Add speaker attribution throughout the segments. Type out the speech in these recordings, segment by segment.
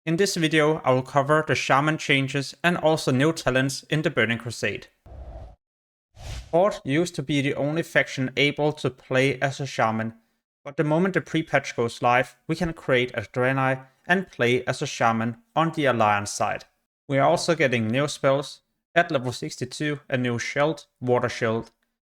Speaker 1: In this video, I will cover the Shaman changes and also new talents in the Burning Crusade. Horde used to be the only faction able to play as a Shaman, but the moment the pre-patch goes live, we can create a Draenei and play as a Shaman on the Alliance side. We are also getting new spells. At level 62, a new shield, Water Shield.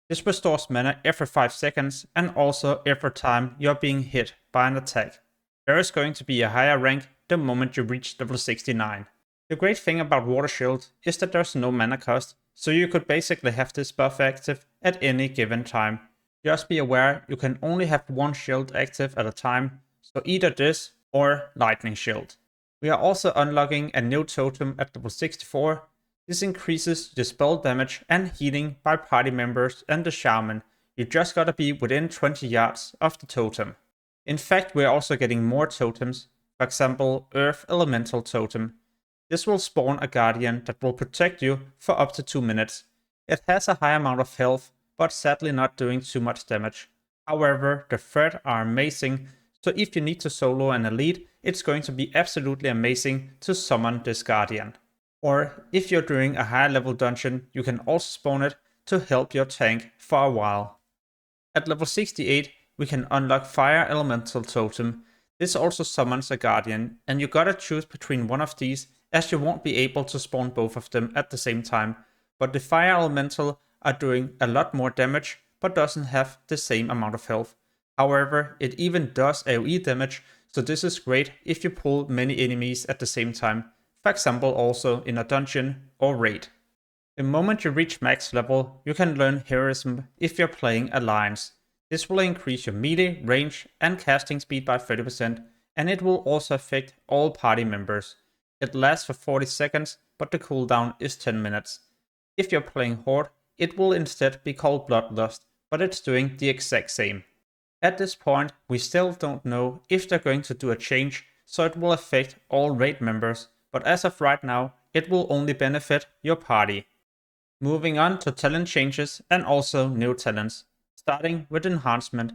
Speaker 1: This restores mana every 5 seconds and also every time you're being hit by an attack. There is going to be a higher rank the moment you reach level 69. The great thing about Water Shield is that there's no mana cost, so you could basically have this buff active at any given time. Just be aware you can only have one shield active at a time, so either this or Lightning Shield. We are also unlocking a new totem at level 64. This increases the spell damage and healing by party members and the Shaman. You just gotta be within 20 yards of the totem. In fact, we're also getting more totems, for example, Earth Elemental Totem. This will spawn a Guardian that will protect you for up to 2 minutes. It has a high amount of health, but sadly not doing too much damage. However, the threat are amazing, so if you need to solo an elite, it's going to be absolutely amazing to summon this Guardian. Or if you're doing a higher level dungeon, you can also spawn it to help your tank for a while. At level 68, we can unlock Fire Elemental Totem. This also summons a Guardian, and you gotta choose between one of these, as you won't be able to spawn both of them at the same time. But the Fire Elemental are doing a lot more damage, but doesn't have the same amount of health. However, it even does AoE damage, so this is great if you pull many enemies at the same time. For example, also in a dungeon or raid. The moment you reach max level, you can learn Heroism if you're playing Alliance. This will increase your melee, range, and casting speed by 30%, and it will also affect all party members. It lasts for 40 seconds, but the cooldown is 10 minutes. If you're playing Horde, it will instead be called Bloodlust, but it's doing the exact same. At this point, we still don't know if they're going to do a change, so it will affect all raid members, but as of right now, it will only benefit your party. Moving on to talent changes and also new talents. Starting with Enhancement.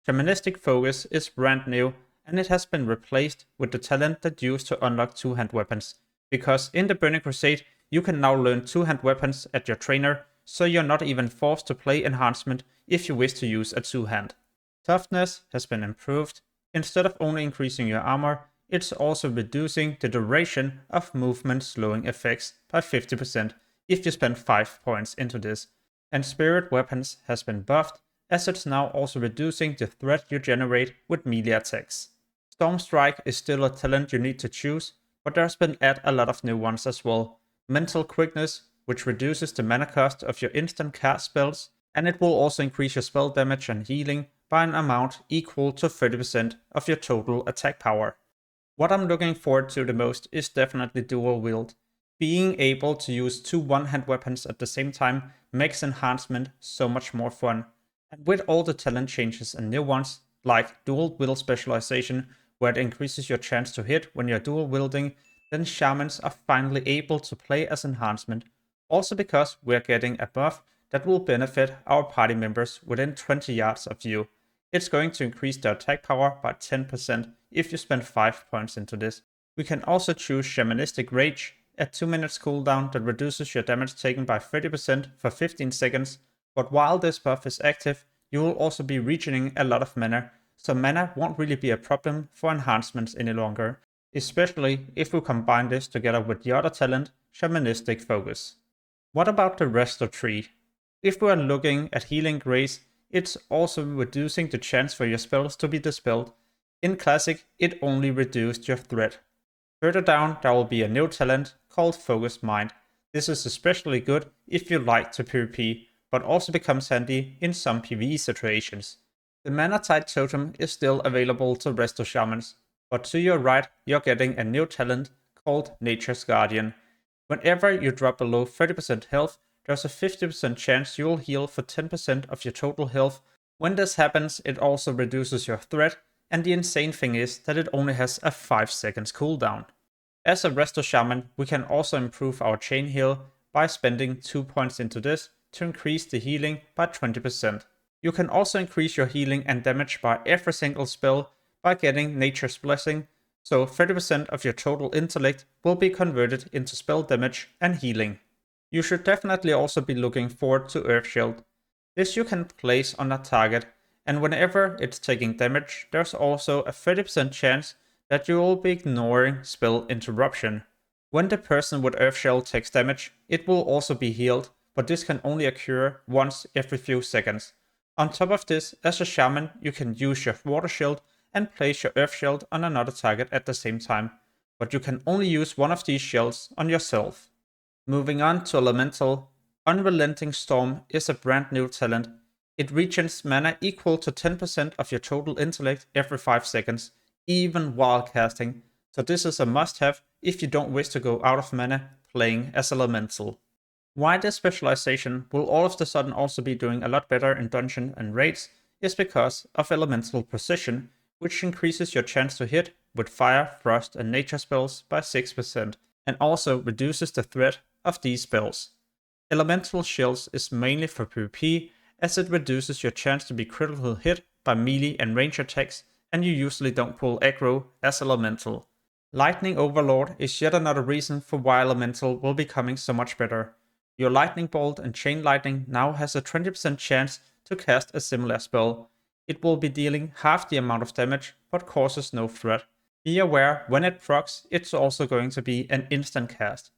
Speaker 1: Shamanistic Focus is brand new, and it has been replaced with the talent that used to unlock two-hand weapons. Because in the Burning Crusade, you can now learn two-hand weapons at your trainer, so you're not even forced to play Enhancement if you wish to use a two-hand. Toughness has been improved. Instead of only increasing your armor, it's also reducing the duration of movement slowing effects by 50% if you spend 5 points into this. And Spirit Weapons has been buffed, as it's now also reducing the threat you generate with melee attacks. Storm Strike is still a talent you need to choose, but there's been added a lot of new ones as well. Mental Quickness, which reduces the mana cost of your instant cast spells, and it will also increase your spell damage and healing by an amount equal to 30% of your total attack power. What I'm looking forward to the most is definitely dual wield. Being able to use two one-hand weapons at the same time makes Enhancement so much more fun. And with all the talent changes and new ones, like dual wield specialization, where it increases your chance to hit when you're dual wielding, then Shamans are finally able to play as Enhancement. Also because we're getting a buff that will benefit our party members within 20 yards of you. It's going to increase their attack power by 10% if you spend 5 points into this. We can also choose Shamanistic Rage at 2 minutes cooldown that reduces your damage taken by 30% for 15 seconds. But while this buff is active, you will also be regening a lot of mana, so mana won't really be a problem for enhancements any longer, especially if we combine this together with the other talent, Shamanistic Focus. What about the Resto tree? If we are looking at Healing Grace, it's also reducing the chance for your spells to be dispelled. In Classic, it only reduced your threat. Further down, there will be a new talent called Focus Mind. This is especially good if you like to PvP, but also becomes handy in some PvE situations. The Mana Tide Totem is still available to Resto Shamans, but to your right, you're getting a new talent called Nature's Guardian. Whenever you drop below 30% health, there's a 50% chance you'll heal for 10% of your total health. When this happens, it also reduces your threat, and the insane thing is that it only has a 5 seconds cooldown. As a Resto Shaman, we can also improve our chain heal by spending 2 points into this to increase the healing by 20%. You can also increase your healing and damage by every single spell by getting Nature's Blessing, so 30% of your total intellect will be converted into spell damage and healing. You should definitely also be looking forward to Earth Shield. This you can place on a target, and whenever it's taking damage, there's also a 30% chance that you will be ignoring spell interruption. When the person with Earth Shield takes damage, it will also be healed, but this can only occur once every few seconds. On top of this, as a shaman, you can use your water shield and place your Earth Shield on another target at the same time, but you can only use one of these shields on yourself. Moving on to Elemental, Unrelenting Storm is a brand new talent. It regens mana equal to 10% of your total intellect every 5 seconds, even while casting, so this is a must-have if you don't wish to go out of mana playing as Elemental. Why this specialization will all of a sudden also be doing a lot better in dungeon and raids is because of Elemental Precision, which increases your chance to hit with fire, frost and nature spells by 6%, and also reduces the threat of these spells. Elemental Shields is mainly for PvP, as it reduces your chance to be critical hit by melee and range attacks, and you usually don't pull aggro as Elemental. Lightning Overlord is yet another reason for why Elemental will be coming so much better. Your Lightning Bolt and Chain Lightning now has a 20% chance to cast a similar spell. It will be dealing half the amount of damage, but causes no threat. Be aware, when it procs, it's also going to be an instant cast.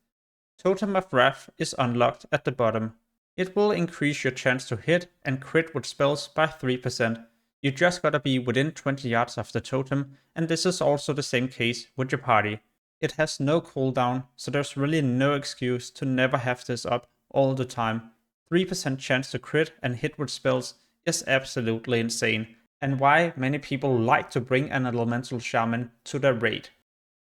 Speaker 1: Totem of Wrath is unlocked at the bottom. It will increase your chance to hit and crit with spells by 3%. You just gotta be within 20 yards of the totem, and this is also the same case with your party. It has no cooldown, so there's really no excuse to never have this up all the time. 3% chance to crit and hit with spells is absolutely insane, and why many people like to bring an Elemental Shaman to their raid.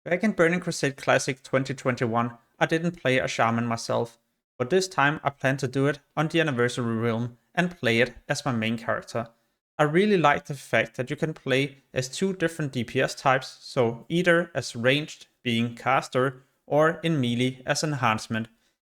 Speaker 1: Back in Burning Crusade Classic 2021, I didn't play a Shaman myself, but this time I plan to do it on the Anniversary Realm and play it as my main character. I really like the fact that you can play as 2 different DPS types, so either as ranged, being caster, or in melee as enhancement.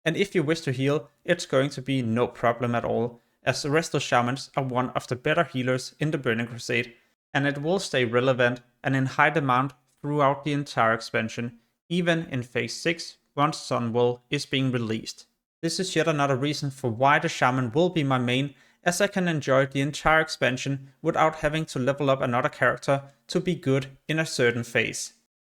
Speaker 1: And if you wish to heal, it's going to be no problem at all, as the Resto Shamans are one of the better healers in the Burning Crusade, and it will stay relevant and in high demand throughout the entire expansion, even in Phase 6 once Sunwell is being released. This is yet another reason for why the Shaman will be my main, as I can enjoy the entire expansion without having to level up another character to be good in a certain phase.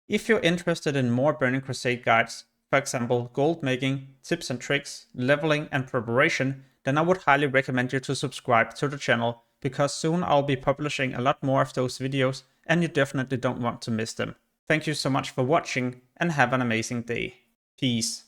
Speaker 1: If you're interested in more Burning Crusade guides, for example gold making, tips and tricks, leveling and preparation, then I would highly recommend you to subscribe to the channel, because soon I'll be publishing a lot more of those videos and you definitely don't want to miss them. Thank you so much for watching and have an amazing day. Peace.